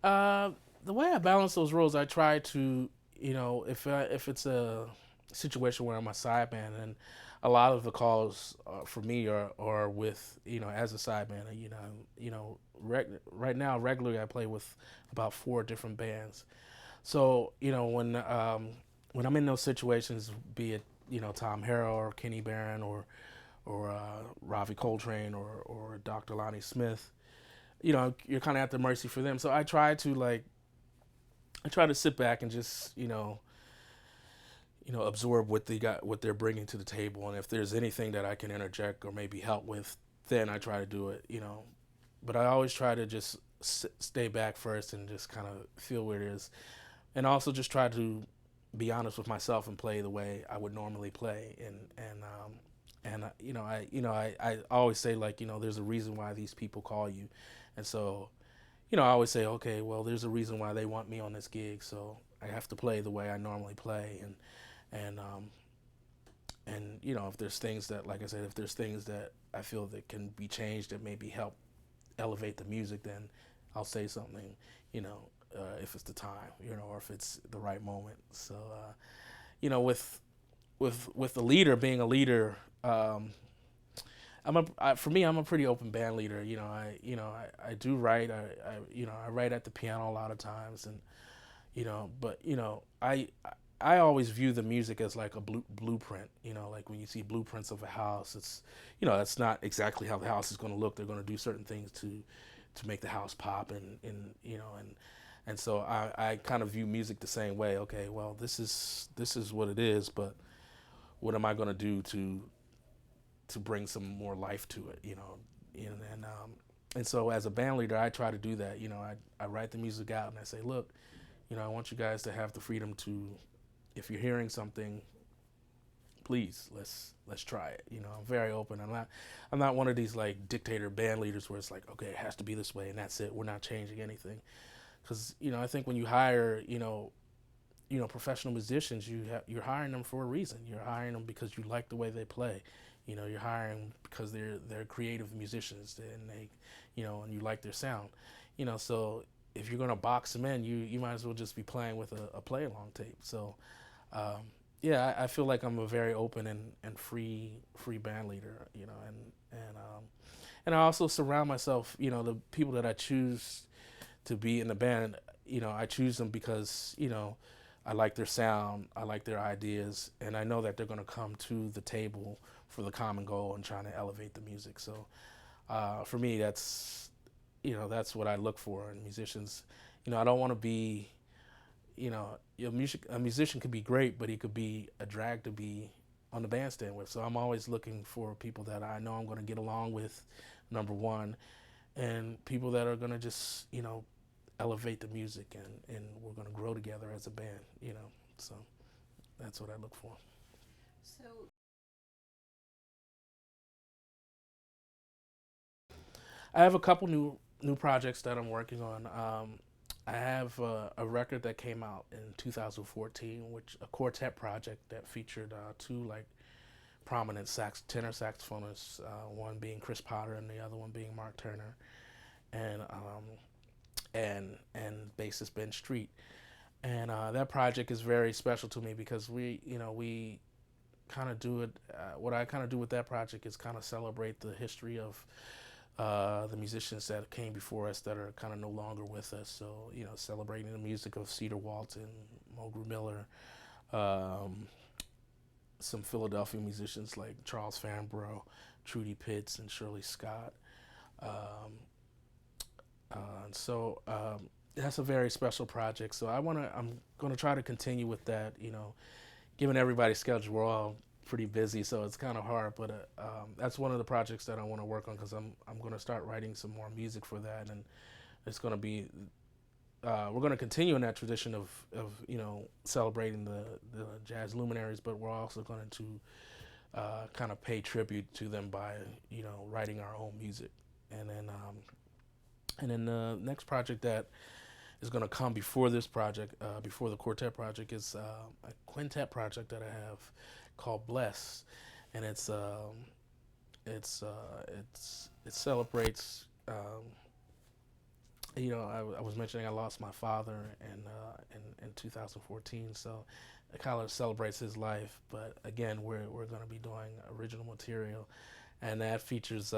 Uh, the way I balance those roles, I try to, if it's a situation where I'm a sideman, and a lot of the calls for me are with, as a sideman. Right now regularly I play with about four different bands. So when I'm in those situations, be it Tom Harrell or Kenny Barron or Ravi Coltrane or Dr. Lonnie Smith, you're kind of at the mercy for them. So I try to sit back and just absorb what they got, what they're bringing to the table, and if there's anything that I can interject or maybe help with, then I try to do it. But I always try to just stay back first and just kind of feel where it is, and also just try to be honest with myself and play the way I would normally play. I always say, like, there's a reason why these people call you, and so I always say, okay, well, there's a reason why they want me on this gig, so I have to play the way I normally play. And if there's things that, like I said, if there's things that I feel that can be changed that maybe help elevate the music, then I'll say something, if it's the time, or if it's the right moment. So, with the leader, being a leader, for me, I'm a pretty open band leader. I do write. I write at the piano a lot of times, and but I always view the music as like a blueprint. Like when you see blueprints of a house, it's that's not exactly how the house is going to look. They're going to do certain things to make the house pop, and so I kind of view music the same way. Okay, well, this is what it is, but what am I going to do to bring some more life to it? And so as a band leader, I try to do that. I write the music out and I say, look, I want you guys to have the freedom to, if you're hearing something, please let's try it. I'm very open. I'm not one of these like dictator band leaders where it's like, okay, it has to be this way and that's it. We're not changing anything. Because I think when you hire professional musicians, you're hiring them for a reason. You're hiring them because you like the way they play. You're hiring because they're creative musicians and and you like their sound. So if you're gonna box them in, you might as well just be playing with a play along tape. So um, yeah, I feel like I'm a very open and free band leader. And I also surround myself. The people that I choose to be in the band, I choose them because I like their sound, I like their ideas, and I know that they're going to come to the table for the common goal and trying to elevate the music. So for me, that's what I look for in musicians. I don't want to be, a musician could be great, but he could be a drag to be on the bandstand with. So I'm always looking for people that I know I'm going to get along with, number one, and people that are going to just, elevate the music, and we're going to grow together as a band. So that's what I look for. So, I have a couple new projects that I'm working on. I have a record that came out in 2014, which a quartet project that featured two like prominent tenor saxophonists, one being Chris Potter and the other one being Mark Turner, and bassist Ben Street. And that project is very special to me because we kind of do it. What I kind of do with that project is kind of celebrate the history of the musicians that came before us that are kind of no longer with us. So celebrating the music of Cedar Walton, Mulgrew Miller, um, some Philadelphia musicians like Charles Farnborough, Trudy Pitts, and Shirley Scott. Um, so that's a very special project. So I'm gonna try to continue with that. Given everybody's schedule, we're all pretty busy, so it's kind of hard. But that's one of the projects that I want to work on because I'm going to start writing some more music for that, and it's going to be we're going to continue in that tradition of celebrating the jazz luminaries, but we're also going to kind of pay tribute to them by writing our own music, and then the next project that is going to come before this project, before the quartet project, is a quintet project that I have called Bless, and it celebrates I was mentioning I lost my father in 2014, so it kind of celebrates his life. But again, we're going to be doing original material, and that features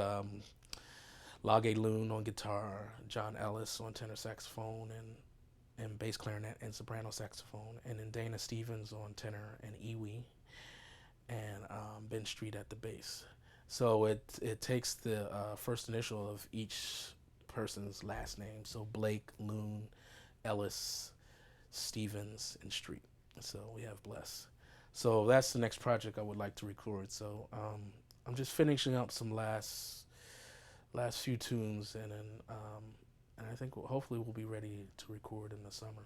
Lage Loon on guitar, John Ellis on tenor saxophone and bass clarinet and soprano saxophone, and then Dana Stevens on tenor and Iwi, and Ben Street at the bass. So it takes the first initial of each person's last name. So Blake, Loon, Ellis, Stevens, and Street. So we have Bless. So that's the next project I would like to record. So I'm just finishing up some last few tunes, and then and I think hopefully we'll be ready to record in the summer.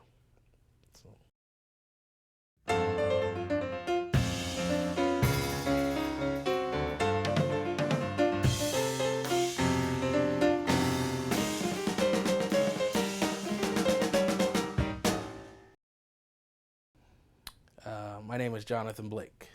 So. My name is Johnathan Blake.